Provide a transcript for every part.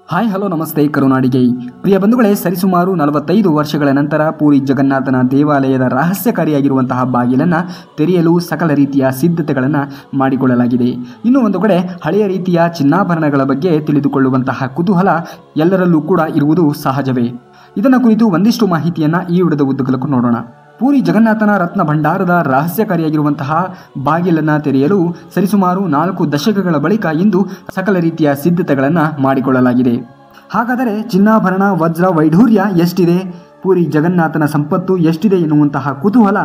Hi hello ನಮಸ್ತೆ ಕರುನಾಡಿಗೆ ಪ್ರಿಯ ಬಂಧುಗಳೇ, ಸರಿಸುಮಾರು 45 ವರ್ಷಗಳ ನಂತರ ಪೂರಿ ಜಗನ್ನಾಥನ ದೇವಾಲಯದ ರಹಸ್ಯಕಾರಿಯಾಗಿರುವಂತಹ ಬಾಗಿಲನ್ನು ತೆರೆಯಲು ಸಕಲ ರೀತಿಯ ಸಿದ್ಧತೆಗಳನ್ನು ಮಾಡಿಕೊಳ್ಳಲಾಗಿದೆ. ಇನ್ನು ಒಂದು ಕಡೆ ಹಳೆಯ ರೀತಿಯ ಚಿನ್ನಾಭರಣಗಳ ಬಗ್ಗೆ ತಿಳಿದುಕೊಳ್ಳುವಂತಹ ಕುತೂಹಲ ಎಲ್ಲರಲ್ಲೂ ಕೂಡ ಇರುವುದು ಸಹಜವೇ. ಇದನ್ನು ಕುರಿತು ಒಂದಿಷ್ಟು ಮಾಹಿತಿಯನ್ನು ಈ ವಿಡಿಯೋದ ಉದ್ದಗಲಕ್ಕೂ ನೋಡೋಣ. ಪೂರಿ ಜಗನ್ನಾಥನ ರತ್ನ ಭಂಡಾರದ ರಹಸ್ಯಕಾರಿಯಾಗಿರುವಂತಹ ಬಾಗಿಲನ್ನು ತೆರೆಯಲು ಸರಿಸುಮಾರು 4 ದಶಕಗಳ ಬಳಿಕ ಇಂದು ಸಕಲ ರೀತಿಯ ಸಿದ್ಧತೆಗಳನ್ನು ಮಾಡಿಕೊಳ್ಳಲಾಗಿದೆ. ಹಾಗಾದರೆ ಚಿನ್ನಾಭರಣ, ವಜ್ರ, ವೈಢೂರ್ಯ ಎಷ್ಟಿದೆ, ಪೂರಿ ಜಗನ್ನಾಥನ ಸಂಪತ್ತು ಎಷ್ಟಿದೆ ಎನ್ನುವಂತಹ ಕುತೂಹಲ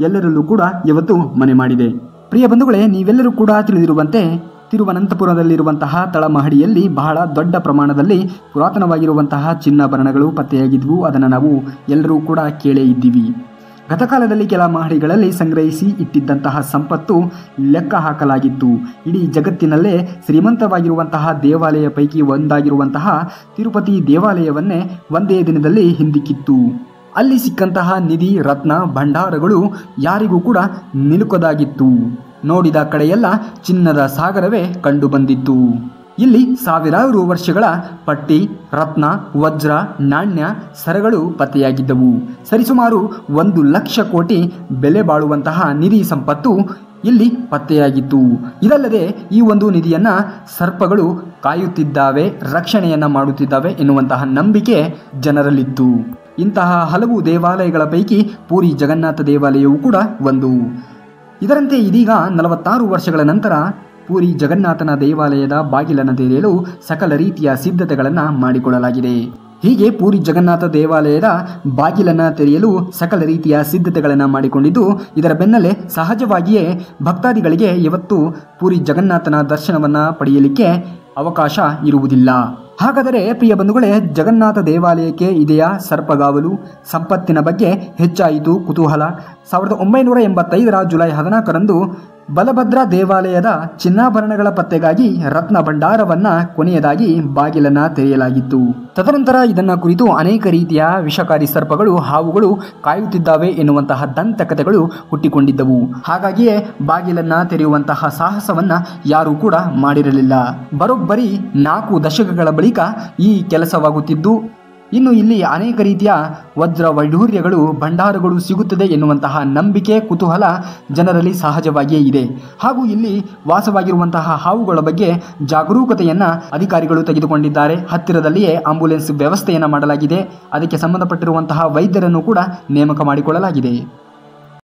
ಎಲ್ಲರಲ್ಲೂ ಕೂಡ ಇವತ್ತು ಮನೆ ಮಾಡಿದೆ. ಪ್ರಿಯ ಬಂಧುಗಳೇ, ನೀವೆಲ್ಲರೂ ಕೂಡ ತಿಳಿದಿರುವಂತೆ ತಿರುವನಂತಪುರದಲ್ಲಿರುವಂತಹ ತಳಮಹಡಿಯಲ್ಲಿ ಬಹಳ ದೊಡ್ಡ ಪ್ರಮಾಣದಲ್ಲಿ ಪುರಾತನವಾಗಿರುವಂತಹ ಚಿನ್ನಾಭರಣಗಳು ಪತ್ತೆಯಾಗಿದ್ವು. ಅದನ್ನು ನಾವು ಎಲ್ಲರೂ ಕೂಡ ಕೇಳೇ ಇದ್ದೀವಿ. ಗತಕಾಲದಲ್ಲಿ ಕೆಲ ಮಹಡಿಗಳಲ್ಲಿ ಸಂಗ್ರಹಿಸಿ ಇಟ್ಟಿದ್ದಂತಹ ಸಂಪತ್ತು ಲೆಕ್ಕ ಹಾಕಲಾಗಿತ್ತು. ಇಡೀ ಜಗತ್ತಿನಲ್ಲೇ ಶ್ರೀಮಂತವಾಗಿರುವಂತಹ ದೇವಾಲಯ ಪೈಕಿ ಒಂದಾಗಿರುವಂತಹ ತಿರುಪತಿ ದೇವಾಲಯವನ್ನೇ ಒಂದೇ ದಿನದಲ್ಲಿ ಹಿಂದಿಕ್ಕಿತ್ತು. ಅಲ್ಲಿ ಸಿಕ್ಕಂತಹ ನಿಧಿ, ರತ್ನ ಭಂಡಾರಗಳು ಯಾರಿಗೂ ಕೂಡ ನಿಲುಕದಾಗಿತ್ತು. ನೋಡಿದ ಕಡೆಯೆಲ್ಲ ಚಿನ್ನದ ಸಾಗರವೇ ಕಂಡುಬಂದಿತ್ತು. ಇಲ್ಲಿ ಸಾವಿರಾರು ವರ್ಷಗಳ ಪಟ್ಟಿ, ರತ್ನ, ವಜ್ರ, ನಾಣ್ಯ, ಸರಗಳು ಪತ್ತೆಯಾಗಿದ್ದವು. ಸರಿಸುಮಾರು 1 ಲಕ್ಷ ಕೋಟಿ ಬೆಲೆ ಬಾಳುವಂತಹ ನಿಧಿ ಸಂಪತ್ತು ಇಲ್ಲಿ ಪತ್ತೆಯಾಗಿತ್ತು. ಇದಲ್ಲದೆ ಈ ಒಂದು ನಿಧಿಯನ್ನು ಸರ್ಪಗಳು ಕಾಯುತ್ತಿದ್ದಾವೆ, ರಕ್ಷಣೆಯನ್ನು ಮಾಡುತ್ತಿದ್ದಾವೆ ಎನ್ನುವಂತಹ ನಂಬಿಕೆ ಜನರಲ್ಲಿತ್ತು. ಇಂತಹ ಹಲವು ದೇವಾಲಯಗಳ ಪೈಕಿ ಪೂರಿ ಜಗನ್ನಾಥ ದೇವಾಲಯವೂ ಕೂಡ ಒಂದು. ಇದರಂತೆ ಇದೀಗ 46 ವರ್ಷಗಳ ನಂತರ ಪೂರಿ ಜಗನ್ನಾಥನ ದೇವಾಲಯದ ಬಾಗಿಲನ್ನು ತೆರೆಯಲು ಸಕಲ ರೀತಿಯ ಸಿದ್ಧತೆಗಳನ್ನು ಮಾಡಿಕೊಳ್ಳಲಾಗಿದೆ. ಹೀಗೆ ಪೂರಿ ಜಗನ್ನಾಥ ದೇವಾಲಯದ ಬಾಗಿಲನ್ನು ತೆರೆಯಲು ಸಕಲ ರೀತಿಯ ಸಿದ್ಧತೆಗಳನ್ನು ಮಾಡಿಕೊಂಡಿದ್ದು, ಇದರ ಬೆನ್ನಲ್ಲೇ ಸಹಜವಾಗಿಯೇ ಭಕ್ತಾದಿಗಳಿಗೆ ಇವತ್ತು ಪೂರಿ ಜಗನ್ನಾಥನ ದರ್ಶನವನ್ನು ಪಡೆಯಲಿಕ್ಕೆ ಅವಕಾಶ ಇರುವುದಿಲ್ಲ. ಹಾಗಾದರೆ ಪ್ರಿಯ ಬಂಧುಗಳೇ, ಜಗನ್ನಾಥ ದೇವಾಲಯಕ್ಕೆ ಇದೆಯಾ ಸರ್ಪಗಾವಲು? ಸಂಪತ್ತಿನ ಬಗ್ಗೆ ಹೆಚ್ಚಾಯಿತು ಕುತೂಹಲ. 1985ರ ಜುಲೈ 14ರಂದು ಬಲಭದ್ರ ದೇವಾಲಯದ ಚಿನ್ನಾಭರಣಗಳ ಪತ್ತೆಗಾಗಿ ರತ್ನ ಭಂಡಾರವನ್ನ ಕೊನೆಯದಾಗಿ ಬಾಗಿಲನ್ನ ತೆರೆಯಲಾಗಿತ್ತು. ತದನಂತರ ಇದನ್ನ ಕುರಿತು ಅನೇಕ ರೀತಿಯ ವಿಷಕಾರಿ ಸರ್ಪಗಳು, ಹಾವುಗಳು ಕಾಯುತ್ತಿದ್ದಾವೆ ಎನ್ನುವಂತಹ ದಂತಕಥೆಗಳು ಹುಟ್ಟಿಕೊಂಡಿದ್ದವು. ಹಾಗಾಗಿಯೇ ಬಾಗಿಲನ್ನ ತೆರೆಯುವಂತಹ ಸಾಹಸವನ್ನ ಯಾರೂ ಕೂಡ ಮಾಡಿರಲಿಲ್ಲ. ಬರೋಬ್ಬರಿ 4 ದಶಕಗಳ ಬಳಿಕ ಈ ಕೆಲಸವಾಗುತ್ತಿದ್ದು, ಇನ್ನು ಇಲ್ಲಿ ಅನೇಕ ರೀತಿಯ ವಜ್ರ, ವೈಢೂರ್ಯಗಳು, ಭಂಡಾರಗಳು ಸಿಗುತ್ತದೆ ಎನ್ನುವಂತಹ ನಂಬಿಕೆ, ಕುತೂಹಲ ಜನರಲ್ಲಿ ಸಹಜವಾಗಿಯೇ ಇದೆ. ಹಾಗೂ ಇಲ್ಲಿ ವಾಸವಾಗಿರುವಂತಹ ಹಾವುಗಳ ಬಗ್ಗೆ ಜಾಗರೂಕತೆಯನ್ನು ಅಧಿಕಾರಿಗಳು ತೆಗೆದುಕೊಂಡಿದ್ದಾರೆ. ಹತ್ತಿರದಲ್ಲಿಯೇ ಆಂಬ್ಯುಲೆನ್ಸ್ ವ್ಯವಸ್ಥೆಯನ್ನು ಮಾಡಲಾಗಿದೆ. ಅದಕ್ಕೆ ಸಂಬಂಧಪಟ್ಟಿರುವಂತಹ ವೈದ್ಯರನ್ನು ಕೂಡ ನೇಮಕ ಮಾಡಿಕೊಳ್ಳಲಾಗಿದೆ.